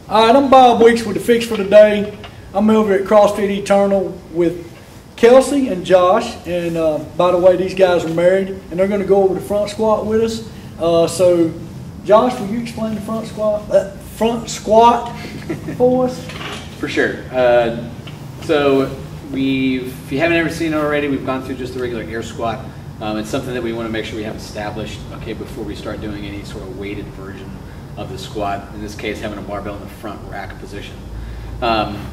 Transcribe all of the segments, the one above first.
All right, I'm Bob Weeks with the Fix for Today. I'm over at CrossFit Eternal with Kelsey and Josh. And by the way, these guys are married, and they're going to go over the front squat with us. So, Josh, will you explain the front squat for us? For sure. So if you haven't ever seen it already, we've gone through just the regular air squat. It's something that we want to make sure we have established, okay, before we start doing any sort of weighted version of the squat. In this case, having a barbell in the front rack position.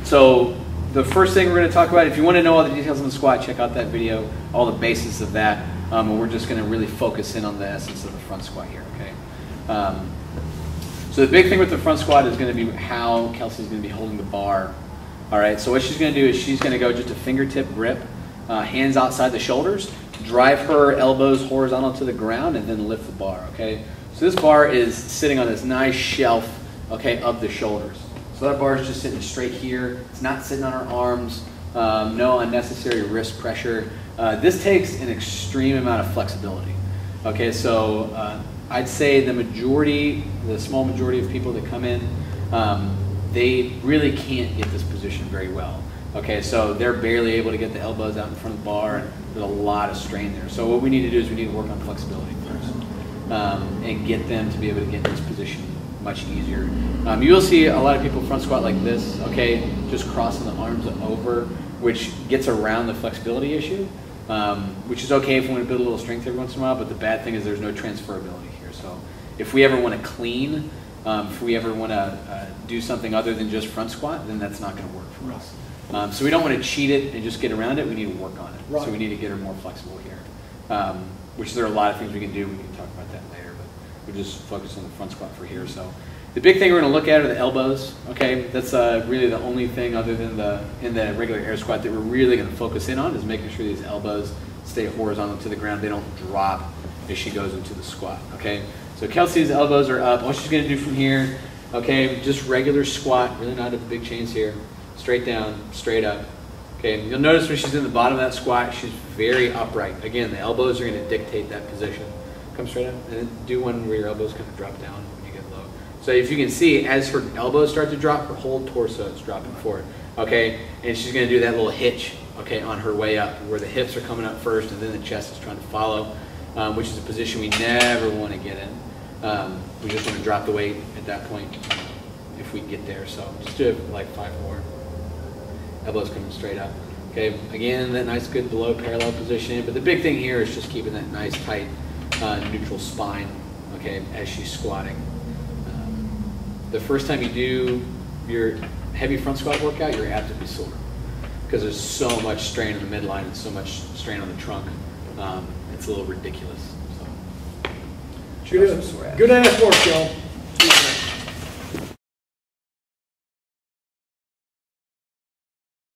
So the first thing we're going to talk about, if you want to know all the details on the squat, check out that video, all the basis of that. And we're just going to really focus in on the essence of the front squat here, okay? So the big thing with the front squat is going to be how Kelsey's going to be holding the bar. All right, so what she's going to do is she's going to go just a fingertip grip, hands outside the shoulders, drive her elbows horizontal to the ground, and then lift the bar, okay? So this bar is sitting on this nice shelf, okay, of the shoulders. So that bar is just sitting straight here. It's not sitting on her arms, no unnecessary wrist pressure. This takes an extreme amount of flexibility, okay? So I'd say the small majority of people that come in, they really can't get this position very well. Okay, so they're barely able to get the elbows out in front of the bar, and there's a lot of strain there. So what we need to do is we need to work on flexibility first, and get them to be able to get in this position much easier. You will see a lot of people front squat like this, okay, just crossing the arms over, which gets around the flexibility issue, which is okay if we want to build a little strength every once in a while, but the bad thing is there's no transferability here. So if we ever want to clean, if we ever want to do something other than just front squat, then that's not going to work for us. So we don't want to cheat it and just get around it. We need to work on it. Right. So we need to get her more flexible here, which there are a lot of things we can do. We can talk about that later, but we'll just focus on the front squat for here. So the big thing we're going to look at are the elbows. Okay, that's really the only thing other than in the regular air squat that we're really going to focus in on is making sure these elbows stay horizontal to the ground. They don't drop as she goes into the squat. Okay, so Kelsey's elbows are up. What she's going to do from here, okay, just regular squat, really not a big change here. Straight down, straight up. Okay, you'll notice when she's in the bottom of that squat, she's very upright. Again, the elbows are going to dictate that position. Come straight up, and then do one where your elbows kind of drop down when you get low. So if you can see, as her elbows start to drop, her whole torso is dropping forward. Okay, and she's going to do that little hitch, okay, on her way up, where the hips are coming up first, and then the chest is trying to follow, which is a position we never want to get in. We just want to drop the weight at that point if we get there. So just do it like 5 more. Elbows coming straight up. Okay, again, that nice good below parallel position. But the big thing here is just keeping that nice tight neutral spine, okay, as she's squatting. The first time you do your heavy front squat workout, you're apt to be sore because there's so much strain on the midline and so much strain on the trunk. It's a little ridiculous. So, good ass work, y'all.